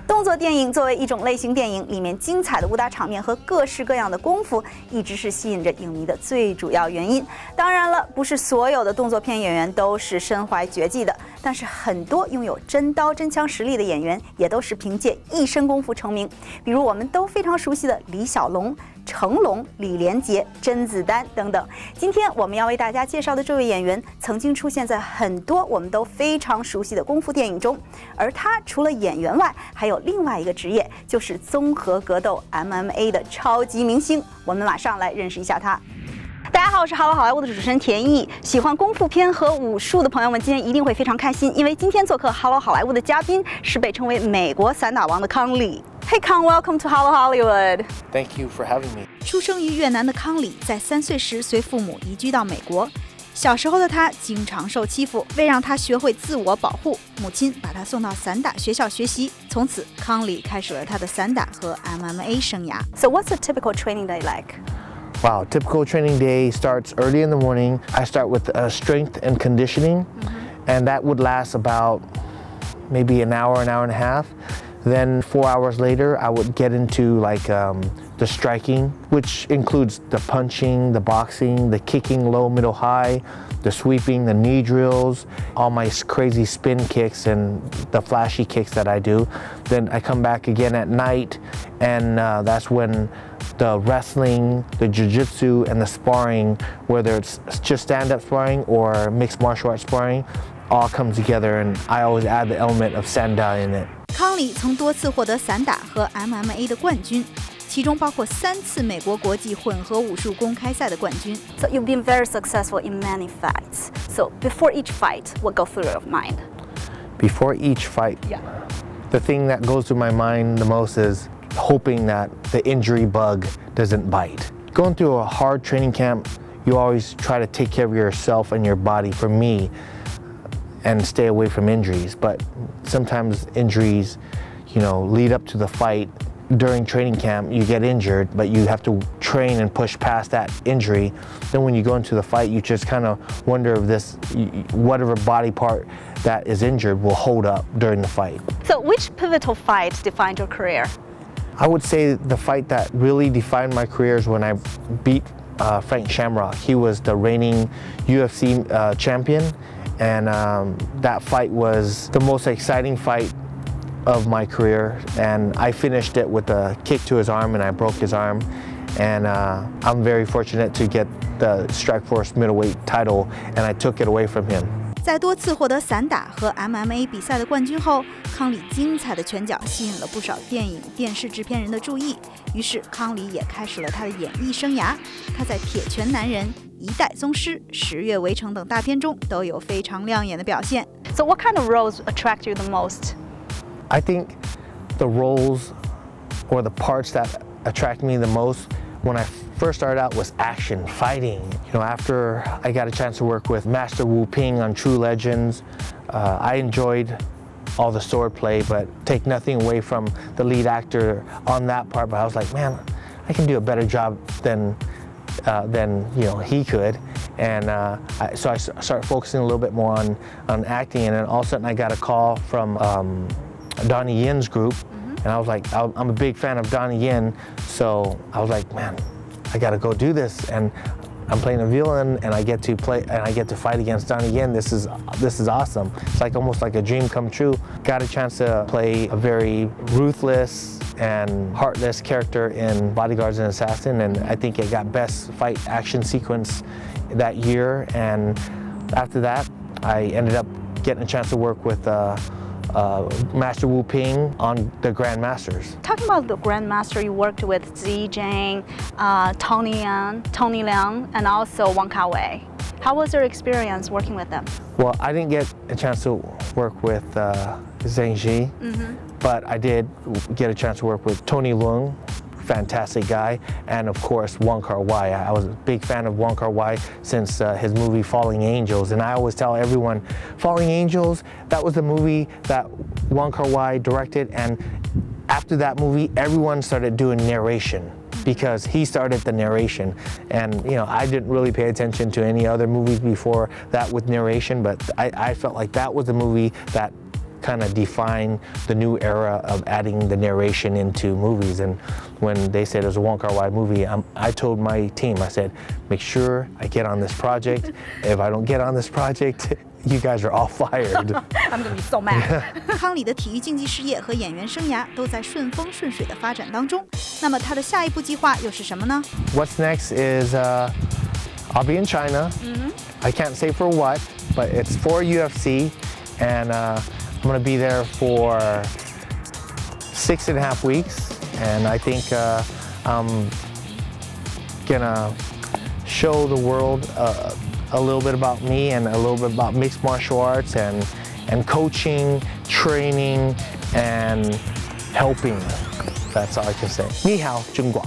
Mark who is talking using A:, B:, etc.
A: 动作电影作为一种类型电影，里面精彩的武打场面和各式各样的功夫，一直是吸引着影迷的最主要原因。当然了，不是所有的动作片演员都是身怀绝技的，但是很多拥有真刀真枪实力的演员，也都是凭借一身功夫成名。比如我们都非常熟悉的李小龙、成龙、李连杰、甄子丹等等。今天我们要为大家介绍的这位演员，曾经出现在很多我们都非常熟悉的功夫电影中，而他除了演员外，还有另外一个职业，就是综合格斗 MMA 的超级明星。我们马上来认识一下他。大家好，我是哈喽好莱坞的主持人田毅。喜欢功夫片和武术的朋友们，今天一定会非常开心，因为今天做客哈喽好莱坞的嘉宾是被称为美国散打王的康利。Hey Kang, welcome to Hello Hollywood.
B: Thank you for having me.
C: 出生于越南的康利，在3岁时随父母移居到美国。小时候的他经常受欺负，为让他学会自我保护，母亲把他送到散打学校学习。从此，康利开始了他的散打和 MMA 生涯。
A: So what's a typical training day like?
B: Wow, typical training day starts early in the morning. I start with strength and conditioning, and that would last about maybe an hour and a half. Then 4 hours later, I would get into the striking, which includes the punching, the boxing, the kicking low, middle, high, the sweeping, the knee drills, all my crazy spin kicks and the flashy kicks that I do. Then I come back again at night, and that's when the wrestling, the jiu-jitsu, and the sparring, whether it's just stand-up sparring or mixed martial arts sparring, all come together, and I always add the element of sanda in it.
C: 康利曾多次获得散打和 MMA 的冠军，其中包括3次美国国际混合武术公开赛的冠军。
A: So you've been very successful in many fights. So before each fight, what goes through your mind?
B: Before each fight,
A: Yeah.
B: the thing that goes through my mind the most is hoping that the injury bug doesn't bite. Going through a hard training camp, you always try to take care of yourself and your body, for me, and stay away from injuries. But sometimes injuries, lead up to the fight. During training camp, you get injured, but you have to train and push past that injury. Then when you go into the fight, you just kind of wonder if whatever body part that is injured will hold up during the fight.
A: So which pivotal fight defined your career?
B: I would say the fight that really defined my career is when I beat Frank Shamrock. He was the reigning UFC champion, and that fight was the most exciting fight of my career, and I finished it with a kick to his arm, and I broke his arm, and I'm very fortunate to get the Strikeforce middleweight title, and I took it away from him.
C: 在多次获得散打和 MMA 比赛的冠军后，康利精彩的拳脚吸引了不少电影、电视制片人的注意，于是康利也开始了他的演艺生涯。他在《铁拳男人》、《一代宗师》、《十月围城》等大片中都有非常亮眼的表现。
A: So what kind of roles attract you the most?
B: I think the roles or the parts that attract me the most when I first started out was action, fighting. After I got a chance to work with Master Wu Ping on True Legends, I enjoyed all the swordplay, but take nothing away from the lead actor on that part. But I was like, man, I can do a better job than he could. And so I started focusing a little bit more on acting, and then all of a sudden I got a call from Donnie Yin's group, and I was like, I'm a big fan of Donnie Yin, so I was like, man, I gotta go do this, and I'm playing a villain, and I get to fight against Donnie Yin. This is awesome. It's almost like a dream come true. Got a chance to play a very ruthless and heartless character in Bodyguards and Assassin, and I think it got best fight action sequence that year. And after that, I ended up getting a chance to work with Master Wu Ping on the Grandmasters.
A: Talking about the Grandmaster, you worked with Ziyi Zhang, Tony Yan, Tony Leung, and also Kar-wai. How was your experience working with them?
B: Well, I didn't get a chance to work with Zhang Ji, but I did get a chance to work with Tony Leung. Fantastic guy, and of course Kar-wai. I was a big fan of Kar-wai since his movie Falling Angels, and I always tell everyone, Falling Angels, that was the movie that Kar-wai directed, and after that movie everyone started doing narration because he started the narration. And I didn't really pay attention to any other movies before that with narration, but I felt like that was the movie that kind of define the new era of adding the narration into movies. And when they said it was a Kar-wai movie, I told my team, I said, make sure I get on this project. If I don't get on this project, you guys are all fired.
A: I'm gonna be so mad.
C: 康里的体育竞技事业和演员生涯都在顺风顺水的发展当中。那么他的下一步计划又是什么呢
B: ？What's next is I'll be in China. I can't say for what, but it's for UFC, and I'm gonna be there for 6.5 weeks, and I think I'm gonna show the world a little bit about me and a little bit about mixed martial arts and coaching, training, and helping. That's all I can say. 你好，中国。